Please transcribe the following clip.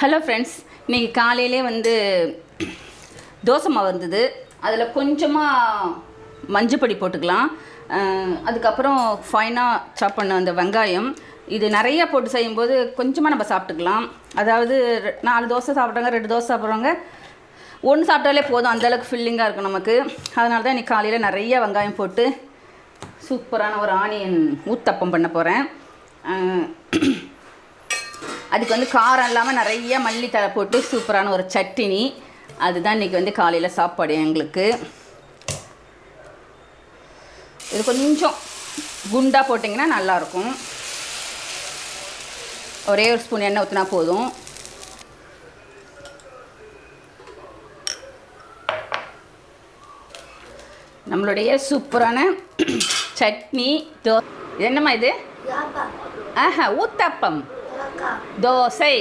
Hello friends, இன்றைக்கி காலையிலே தோசை மாவு இருந்தது. அதில் கொஞ்சமாக மஞ்சப்பொடி போட்டுக்கலாம். அதுக்கப்புறம் ஃபைனாக சாப் பண்ண அந்த வெங்காயம், இது நிறைய போட்டு செய்யும்போது கொஞ்சமாக நம்ம சாப்பிட்டுக்கலாம். அதாவது 4 தோசை சாப்பிட்றவங்க 2 தோசை சாப்பிட்றவங்க 1 சாப்பிட்டாலே போதும், அந்தளவுக்கு ஃபில்லிங்காக இருக்கும் நமக்கு. அதனால தான் இன்றைக்கி காலையில் நிறைய வெங்காயம் போட்டு சூப்பரான ஒரு ஆனியன் ஊத்தப்பம் பண்ண போகிறேன். அதுக்கு காரம் இல்லாமல் நிறைய மல்லித்தழை போட்டு சூப்பரான ஒரு சட்னி. அதுதான் இன்றைக்கி காலையில் சாப்பாடு எங்களுக்கு. இது கொஞ்சம் குண்டாக போட்டிங்கன்னா நல்லாயிருக்கும். ஒரே ஒரு ஸ்பூன் எண்ணெய் ஊற்றினா போதும். நம்மளுடைய சூப்பரான சட்னி என்னம்மா இது? ஊத்தப்பம் தோசை.